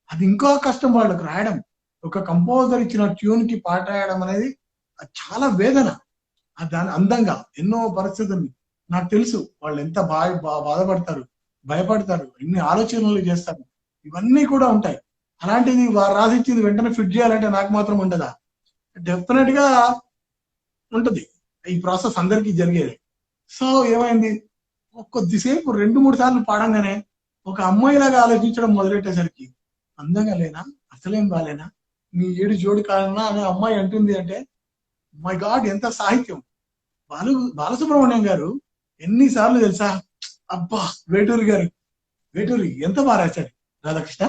అది ఇంకో కష్టం వాళ్ళకి రాయడం. ఒక కంపోజర్ ఇచ్చిన ట్యూన్ కి పాట రాయడం అనేది చాలా వేదన. దాని అందంగా ఎన్నో పరిస్థితులు నాకు తెలుసు, వాళ్ళు ఎంత బాధపడతారు, భయపడతారు, ఎన్ని ఆలోచనలు చేస్తారు, ఇవన్నీ కూడా ఉంటాయి. అలాంటిది వారు రాసిచ్చింది వెంటనే ఫిట్ చేయాలంటే నాకు మాత్రం ఉండదా? డెఫినెట్ గా ఉంటది. ఈ ప్రాసెస్ అందరికీ జరిగేది. సో ఏమైంది, కొద్దిసేపు 2-3 సార్లు పాడంగానే ఒక అమ్మాయిలాగా ఆలోచించడం మొదలెట్టేసరికి అందంగా లేనా అసలేం బాలేనా నీ ఏడు జోడు కాలనా అనే అమ్మాయి అంటుంది అంటే మై గాడ్, ఎంత సాహిత్యం! బాలసుబ్రహ్మణ్యం గారు ఎన్నిసార్లు తెలుసా, అబ్బా వేటూరి గారు, వేటూరి ఎంత బాగా రాశాడు రాధాకృష్ణ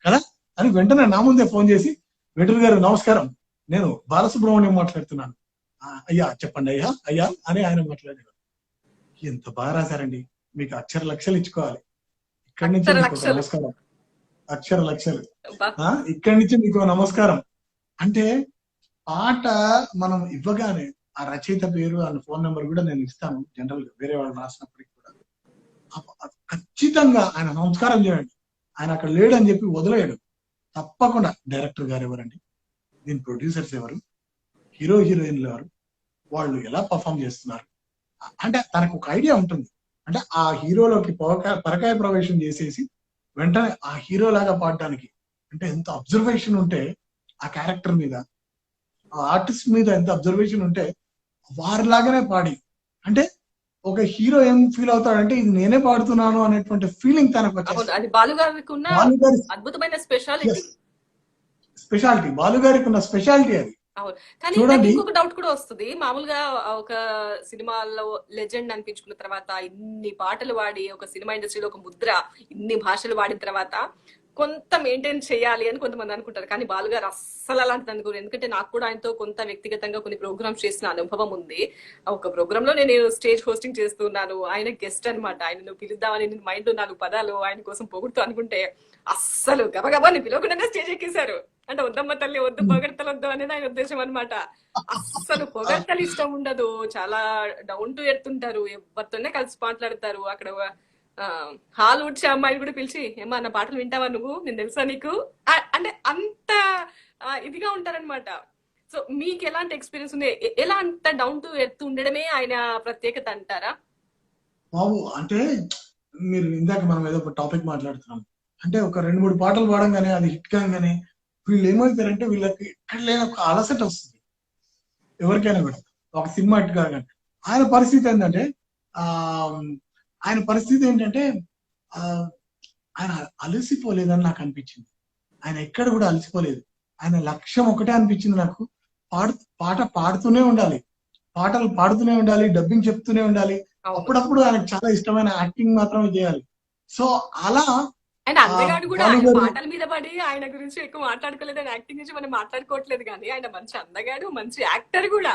కదా అని వెంటనే నా ముందే ఫోన్ చేసి, వేటూరి గారు నమస్కారం, నేను బాలసుబ్రహ్మణ్యం మాట్లాడుతున్నాను, అయ్యా చెప్పండి అయ్యా అయ్యా అని ఆయన మాట్లాడారు. ఎంత బాగా రాశారండి, మీకు అక్షర లక్షలు ఇచ్చుకోవాలి, ఇక్కడి నుంచి మీకు నమస్కారం, అక్షర లక్షలు, ఇక్కడి నుంచి మీకు నమస్కారం. అంటే పాట మనం ఇవ్వగానే ఆ రచయిత పేరు ఆ ఫోన్ నెంబర్ కూడా నేను ఇస్తాను, జనరల్ గా వేరే వాళ్ళు రాసినప్పటికి కూడా ఖచ్చితంగా ఆయన నమస్కారం చేయండి, ఆయన అక్కడ లేడు అని చెప్పి వదిలేయడు. తప్పకుండా డైరెక్టర్ గారు ఎవరండి, దీని ప్రొడ్యూసర్స్ ఎవరు, హీరో హీరోయిన్లు ఎవరు, వాళ్ళు ఎలా పర్ఫామ్ చేస్తున్నారు అంటే తనకు ఒక ఐడియా ఉంటుంది. అంటే ఆ హీరోలోకి పరకాయ ప్రవేశం చేసేసి వెంటనే ఆ హీరో లాగా పాడడానికి అంటే ఎంత అబ్జర్వేషన్ ఉంటే ఆ క్యారెక్టర్ మీద, ఆ ఆర్టిస్ట్ మీద ఎంత అబ్జర్వేషన్ ఉంటే వారిలాగానే పాడి, అంటే ఒక హీరో ఏం ఫీల్ అవుతాడంటే ఇది నేనే పాడుతున్నాను అనేటువంటి ఫీలింగ్ తనకు వచ్చేస్తుంది. అది బాలుగారికి ఉన్న అద్భుతమైన స్పెషాలిటీ, బాలుగారికి ఉన్న స్పెషాలిటీ అది. కానీ నాకు ఇంకొక డౌట్ కూడా వస్తుంది. మామూలుగా ఒక సినిమాల్లో లెజెండ్ అనిపించుకున్న తర్వాత, ఇన్ని పాటలు వాడి ఒక సినిమా ఇండస్ట్రీలో ఒక ముద్ర, ఇన్ని భాషలు వాడిన తర్వాత కొంత మెయింటైన్ చేయాలి అని కొంతమంది అనుకుంటారు. కానీ బాలుగారు అస్సలు అలాంటిది అనుకోరు. ఎందుకంటే నాకు కూడా ఆయనతో కొంత వ్యక్తిగతంగా కొన్ని ప్రోగ్రామ్స్ చేసిన అనుభవం ఉంది. ఒక ప్రోగ్రామ్ లో నేను స్టేజ్ హోస్టింగ్ చేస్తున్నాను. ఆయన గెస్ట్ అన్నమాట. ఆయనను పిలుద్దామని నేను మైండ్ లో 4 పదాలు ఆయన కోసం పొగుడుతూ అనుకుంటే అస్సలు గబగబాని పిలవకుండానే స్టేజ్ ఎక్కేశారు. అంటే వద్దమ్మ తల్లి వద్దు, పొగడ్తలు వద్దు అనేది ఆయన ఉద్దేశం అన్నమాట. అస్సలు పొగడ్తలు ఇష్టం ఉండదు. చాలా డౌన్ టు ఎర్త్ ఉంటారు. ఎవరితోనే కలిసి మాట్లాడతారు. అక్కడ హాల్ ఊడ్చే అమ్మాయిని కూడా పిలిచి ఏమా నా పాటలు వింటావా నువ్వు, నేను తెలుసా నీకు అంటే అంత ఇదిగా ఉంటారనమాట. సో మీకు ఎలాంటి ఎక్స్పీరియన్స్ ఉంది? ఎలా అంత డౌన్ టు ఎర్త్ ఉండడమే ఆయన ప్రత్యేకత అంటారా? బాబు అంటే మీరు ఇందాక మనం ఏదో ఒక టాపిక్ మాట్లాడుతున్నాం. అంటే ఒక 2-3 పాటలు పాడంగానే అది హిట్ కాగానే వీళ్ళు ఏమవుతారంటే వీళ్ళకి ఎక్కడ లేని ఒక అలసట వస్తుంది ఎవరికైనా కూడా. ఒక సినిమా హిట్ కాగానే ఆయన పరిస్థితి ఏంటంటే ఆ ఆయన పరిస్థితి ఏంటంటే ఆ ఆయన అలసిపోలేదని నాకు అనిపించింది. ఆయన ఎక్కడ కూడా అలసిపోలేదు. ఆయన లక్ష్యం ఒకటే అనిపించింది నాకు, పాట పాడుతూనే ఉండాలి, పాటలు పాడుతూనే ఉండాలి, డబ్బింగ్ చెప్తూనే ఉండాలి. అప్పుడప్పుడు ఆయనకు చాలా ఇష్టమైన యాక్టింగ్ మాత్రమే చేయాలి. సో అలా అండ్ అందగాడు కూడా ఆయన పాటల మీద పడి ఆయన గురించి ఎక్కువ మాట్లాడుకోలేదు. ఆయన యాక్టింగ్ గురించి మనం మాట్లాడుకోవట్లేదు, కానీ ఆయన మంచి అందగాడు, మంచి యాక్టర్ కూడా.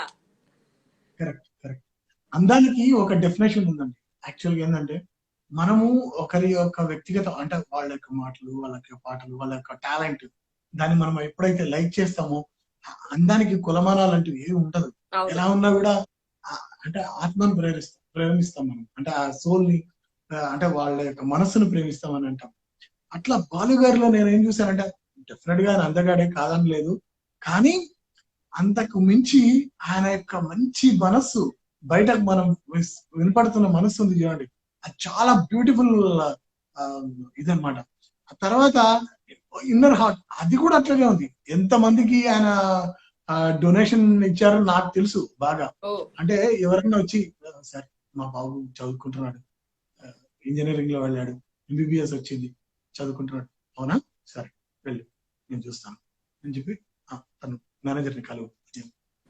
Correct correct. అందానికి ఒక డెఫినేషన్ ఉందండి. యాక్చువల్గా ఏంటంటే మనము ఒకరి యొక్క వ్యక్తిగత అంటే వాళ్ళ యొక్క మాటలు, వాళ్ళ యొక్క పాటలు, వాళ్ళ యొక్క టాలెంట్, దాన్ని మనం ఎప్పుడైతే లైక్ చేస్తామో అందానికి కులమానాలంటూ ఏమి ఉండదు. ఎలా ఉన్నా కూడా అంటే ఆత్మను ప్రేమిస్తాం మనం, అంటే ఆ సోల్ ని, అంటే వాళ్ళ యొక్క మనస్సును ప్రేమిస్తామని అంటాం. అట్లా బాలుగారిలో నేను ఏం చూసానంటే డెఫినెట్ గా ఆయన అందగాడే కాదని లేదు, కానీ అంతకు మించి ఆయన యొక్క మంచి మనస్సు, బయటకు మనం వినపడుతున్న మనస్సు ఉంది చూడండి, అది చాలా బ్యూటిఫుల్ ఇదనమాట. ఆ తర్వాత ఇన్నర్ హార్ట్ అది కూడా అట్లాగే ఉంది. ఎంత మందికి ఆయన డొనేషన్ ఇచ్చారో నాకు తెలుసు బాగా. అంటే ఎవరైనా వచ్చి సార్ మా బాబు చదువుకుంటున్నాడు, ఇంజనీరింగ్ లో వెళ్ళాడు, ఎంబీబీఎస్ వచ్చింది, చదువుకుంటున్నాడు, అవునా సరే వెళ్ళు నేను చూస్తాను అని చెప్పి తను మేనేజర్ని కలువు,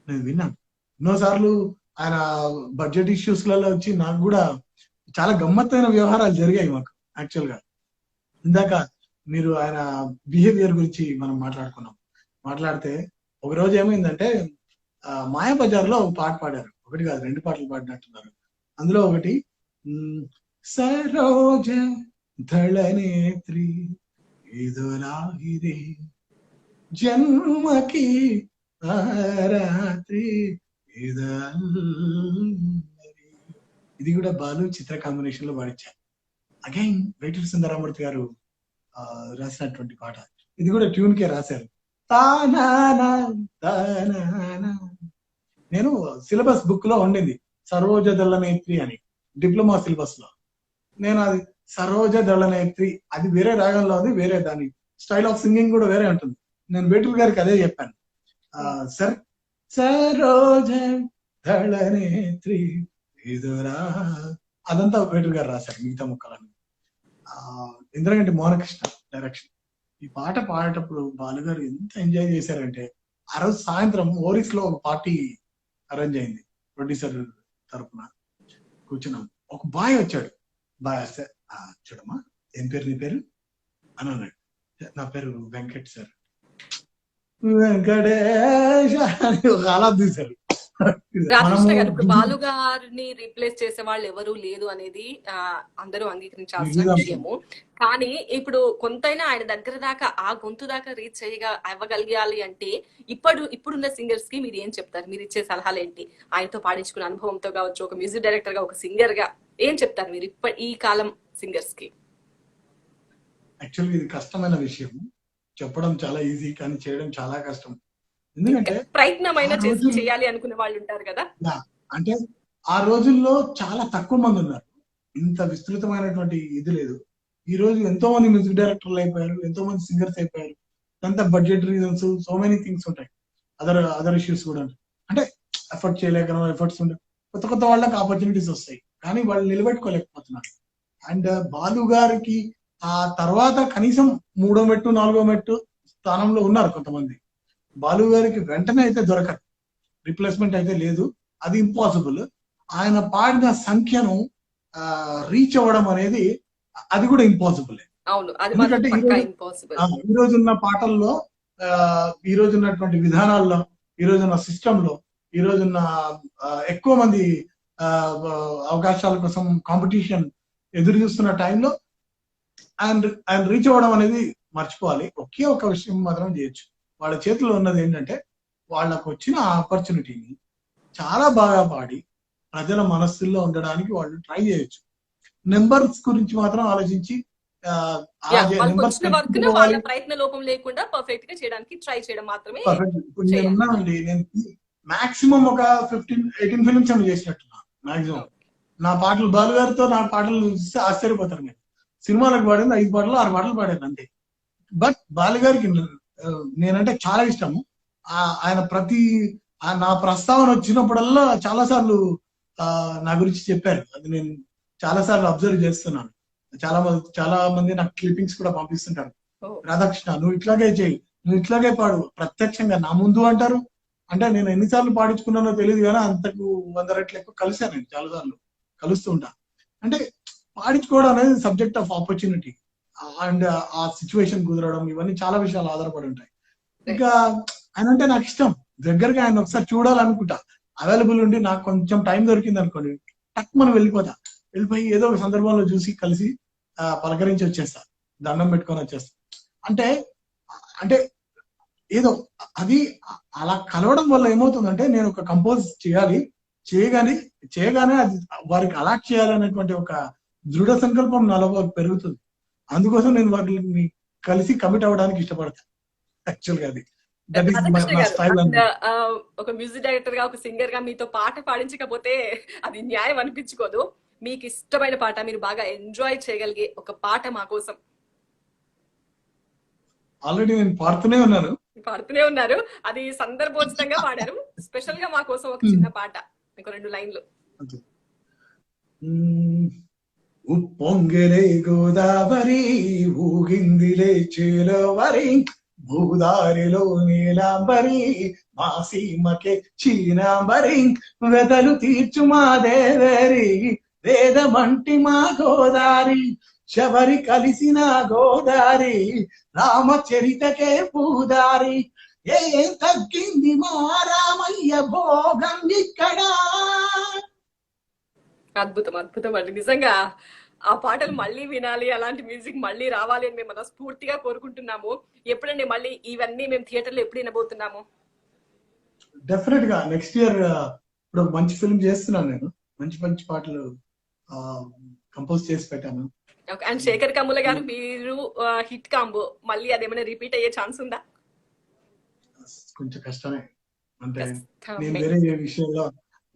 నేను విన్నాను ఎన్నోసార్లు. ఆయన బడ్జెట్ ఇష్యూస్ లలో వచ్చి నాకు కూడా చాలా గమ్మత్తైన వ్యవహారాలు జరిగాయి మాకు. యాక్చువల్ గా ఇందాక మీరు ఆయన బిహేవియర్ గురించి మనం మాట్లాడితే ఒక రోజు ఏమైందంటే మాయాబజార్ లో ఒక పాట పాడారు, ఒకటి కాదు 2 పాటలు పాడినట్టున్నారు. అందులో ఒకటి సరోజ దళనేత్రి ఇదులాగిరే జన్మకి రాత్రి ఇది కూడా బాలు చిత్ర కాంబినేషన్ లో పాడించారు. అగైన్ వేటూరి సుందరమూర్తి గారు రాసినటువంటి పాట. ఇది కూడా ట్యూన్ కే రాశారు. నేను సిలబస్ బుక్ లో ఉండింది సరోజ దళనేత్రి అని, డిప్లొమా సిలబస్ లో. నేను అది సరోజ దళనేత్రి అది వేరే రాగంలో ఉంది, వేరే దాని స్టైల్ ఆఫ్ సింగింగ్ కూడా వేరే ఉంటుంది. నేను వేటూరి గారికి అదే చెప్పాను, సార్ సరోజ దళనేత్రి ఇదురా, అదంతా వేటూరి గారు రాశారు మిగతా ముక్కలని. ఇంద్రగంటి మోహనకృష్ణ డైరెక్షన్. ఈ పాట పాడేటప్పుడు బాలుగారు ఎంత ఎంజాయ్ చేశారంటే, ఆ రోజు సాయంత్రం ఓరిస్ లో ఒక పార్టీ అరేంజ్ అయింది ప్రొడ్యూసర్ తరఫున. కూర్చున్నాం, ఒక బాయ్ వచ్చాడు. బాయ్ వస్తే చూడమ్మా ఏం పేరు నీ పేరు అని అన్నాడు. నా పేరు వెంకట్ సార్. వెంకటేష్ అని ఒక అలా తీశారు. రాధాకృష్ణ గారు, ఇప్పుడు బాలు గారిని రీప్లేస్ చేసే వాళ్ళు ఎవరు లేదు అనేది అందరూ అంగీకరించాల్సిన విషయము. కానీ ఇప్పుడు కొంతైనా ఆయన దగ్గర దాకా, ఆ గొంతు దాకా రీచ్ అవ్వగలిగాలి అంటే ఇప్పుడున్న సింగర్స్ కి మీరు ఏం చెప్తారు? మీరు ఇచ్చే సలహాలు ఏంటి? ఆయనతో పాడించుకున్న అనుభవంతో కావచ్చు, ఒక మ్యూజిక్ డైరెక్టర్ గా, ఒక సింగర్ గా ఏం చెప్తారు మీరు ఈ కాలం సింగర్స్ కి? యాక్చువల్గా ఇది కష్టమైన విషయం. చెప్పడం చాలా ఈజీ, కానీ చేయడం చాలా కష్టం. ఎందుకంటే ప్రయత్నమైన చేయాలి అనుకునే వాళ్ళు ఉంటారు కదా. అంటే ఆ రోజుల్లో చాలా తక్కువ మంది ఉన్నారు, ఇంత విస్తృతమైనటువంటి ఇది లేదు. ఈ రోజు ఎంతో మంది మ్యూజిక్ డైరెక్టర్లు అయిపోయారు, ఎంతో మంది సింగర్స్ అయిపోయారు. అంత budget reasons, so many things ఉంటాయి, అదర్ ఇష్యూస్ కూడా ఉంటాయి. అంటే ఎఫర్ట్ చేయలేక ఎఫర్ట్స్ ఉంటాయి, కొత్త వాళ్ళకి ఆపర్చునిటీస్ వస్తాయి, కానీ వాళ్ళు నిలబెట్టుకోలేకపోతున్నారు. అండ్ బాలు గారికి ఆ తర్వాత కనీసం 3వ మెట్టు 4వ మెట్టు స్థానంలో ఉన్నారు కొంతమంది. బాలు గారికి వెంటనే అయితే దొరకదు, రిప్లేస్మెంట్ అయితే లేదు, అది ఇంపాసిబుల్. ఆయన పాడిన సంఖ్యను రీచ్ అవ్వడం అనేది అది కూడా ఇంపాసిబుల్. అవును. అది మాత్రం ఎందుకంటే పక్కా ఇంపాసిబుల్. ఈ రోజు ఉన్న పాటల్లో ఆ, ఈ రోజు ఉన్నటువంటి విధానాల్లో, ఈ రోజున్న సిస్టమ్ లో, ఈ రోజున్న ఎక్కువ మంది ఆ, అవకాశాల కోసం కాంపిటీషన్ ఎదురు చూస్తున్న టైంలో ఆయన రీచ్ అవ్వడం అనేది మర్చిపోవాలి. ఒకే ఒక విషయం మాత్రం చేయొచ్చు. వాళ్ళ చేతిలో ఉన్నది ఏంటంటే వాళ్ళకు వచ్చిన ఆపర్చునిటీని చాలా బాగా పాడి ప్రజల మనస్సుల్లో ఉండడానికి వాళ్ళు ట్రై చేయొచ్చు. నెంబర్స్ గురించి మాత్రం ఆలోచించి ఆ వాళ్ళకి నెంబర్స్ వచ్చిన వర్క్ పెంచుకుంటూ ను వాళ్ళ పోవాలి. ప్రయత్న లోపం లేకుండా పర్ఫెక్ట్ గా చేయడానికి ట్రై చేయడం మాత్రమే పర్ఫెక్ట్. ఇప్పుడు నేను చేయాలి. ఉన్నానండి, నేను మాక్సిమం ఒక 18 ఫిలిమ్స్ ఏమో చేసినట్టున్నా మాక్సిమం. నా పాటలు బాలు గారితో నా పాటలు చూస్తే ఆశ్చర్యపోతారు మీరు. సినిమాలకు పాడింది 5 పాటలు 6 పాటలు పాడాను అంతే. బట్ బాలు గారికి నేనంటే చాలా ఇష్టము. ఆయన నా ప్రస్తావన వచ్చినప్పుడల్లా చాలా సార్లు నా గురించి చెప్పారు. అది నేను చాలా సార్లు అబ్జర్వ్ చేస్తున్నాను. చాలా మంది నాకు క్లిప్పింగ్స్ కూడా పంపిస్తుంటారు. రాధాకృష్ణ, నువ్వు ఇట్లాగే చేయి, నువ్వు ఇట్లాగే పాడు, ప్రత్యక్షంగా నా ముందు అంటారు. అంటే నేను ఎన్నిసార్లు పాడించుకున్నానో తెలియదు కానీ అంతకు 100 రెట్లు ఎక్కువ కలిసాను. నేను చాలా సార్లు కలుస్తూ ఉంటా. అంటే పాడించుకోవడం అనేది సబ్జెక్ట్ ఆఫ్ ఆపర్చునిటీ అండ్ ఆ సిచ్యువేషన్ కుదరడం, ఇవన్నీ చాలా విషయాలు ఆధారపడి ఉంటాయి. ఇంకా ఆయన అంటే నాకు ఇష్టం. దగ్గరగా ఆయన ఒకసారి చూడాలనుకుంటా. అవైలబుల్ ఉండి నాకు కొంచెం టైం దొరికింది అనుకోండి, టక్ మనం వెళ్ళిపోయి ఏదో ఒక సందర్భంలో చూసి కలిసి పలకరించి వచ్చేస్తా, దండం పెట్టుకొని వచ్చేస్తా. అంటే అంటే ఏదో అది అలా కలవడం వల్ల ఏమవుతుందంటే, నేను ఒక కంపోజ్ చేయగానే అది వారికి అలాట్ చేయాలనేటువంటి ఒక దృఢ సంకల్పం నాలో పెరుగుతుంది. అందుకోసం నేను వాటిని కలిసి కమిట్ అవ్వడానికి ఇష్టపడతాను. యాక్చువల్ గా అది దట్ ఈస్ రాధాకృష్ణ నా గారు, స్టైల్. ఒక మ్యూజిక్ డైరెక్టర్ గా, ఒక సింగర్ గా మీతో పాట పాడించకపోతే అది న్యాయం అనిపించుకోదు. మీకు ఇష్టమైన పాట, మీరు బాగా ఎంజాయ్ చేయగలిగే ఒక పాట మా కోసం ఆల్రెడీ నేను పాడుతూనే ఉన్నాను. పాడుతూనే ఉన్నారు. అది సందర్భోచితంగా పాడారు. స్పెషల్ గా మా కోసం ఒక చిన్న పాట, మీకు 2 లైన్లు. ఉప్పొంగెలే గోదావరి, ఊగిందిలే చేలవరి, భూదారిలో నీలాంబరి, మా సీమకే చీనాంబరి, వెదలు తీర్చు మా దేవరి, వేదమంటి మా గోదారి, శబరి కలిసిన గోదారి, రామచరితకే పూదారి, ఏం తగ్గింది మా రామయ్య భోగం ఇక్కడ. అద్భుతం, అద్భుతం అండి. నిజంగా ఆ పాటలు మళ్ళీ వినాలి, అలాంటి మ్యూజిక్ మళ్ళీ రావాలి అని మేము మనస్ఫూర్తిగా కోరుకుంటున్నాము. ఎప్పుడండి మళ్ళీ ఇవన్నీ మేము థియేటర్ లో ఎప్పుడు వినబోతున్నాము? డెఫినెట్ గా నెక్స్ట్ ఇయర్. ఇప్పుడు ఒక మంచి ఫిల్మ్ చేస్తున్నాను నేను. మంచి మంచి పాటలు కంపోజ్ చేసి పెట్టాను. అండ్ శేఖర్ కమ్ముల గారు, మీరు హిట్ కాంబో మళ్ళీ అదేమైనా రిపీట్ అయ్యే ఛాన్స్ ఉందా? కొంచెం కష్టమే. అంటే నేను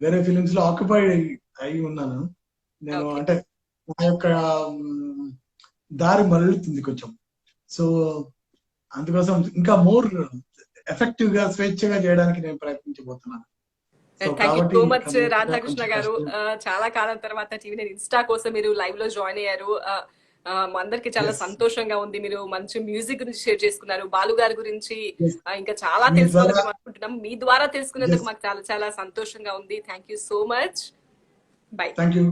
వేరే ఫిలిమ్స్ లో ఆక్యుపైడ్ అయి ఉన్నాను నేను. అంటే నా యొక్క దారి మరలుతుంది కొంచెం. సో అందుకోసం ఇంకా మోర్ ఎఫెక్టివ్ గా, స్వేచ్ఛగా చేయడానికి నేను ప్రయత్నించబోతున్నాను. Thank you so much Radhakrishna గారు. చాలా కాలం తర్వాత టీవీ ఇన్స్టా కోసం మీరు లైవ్ లో జాయిన్ అయ్యారు. మా అందరికి చాలా సంతోషంగా ఉంది. మీరు మంచి మ్యూజిక్ గురించి షేర్ చేసుకున్నారు, బాలు గారి గురించి ఇంకా చాలా తెలుసుకోవాలని అనుకుంటున్నాం. మీ ద్వారా తెలుసుకునేందుకు మాకు చాలా చాలా సంతోషంగా ఉంది. Thank you so much. By. Thank you.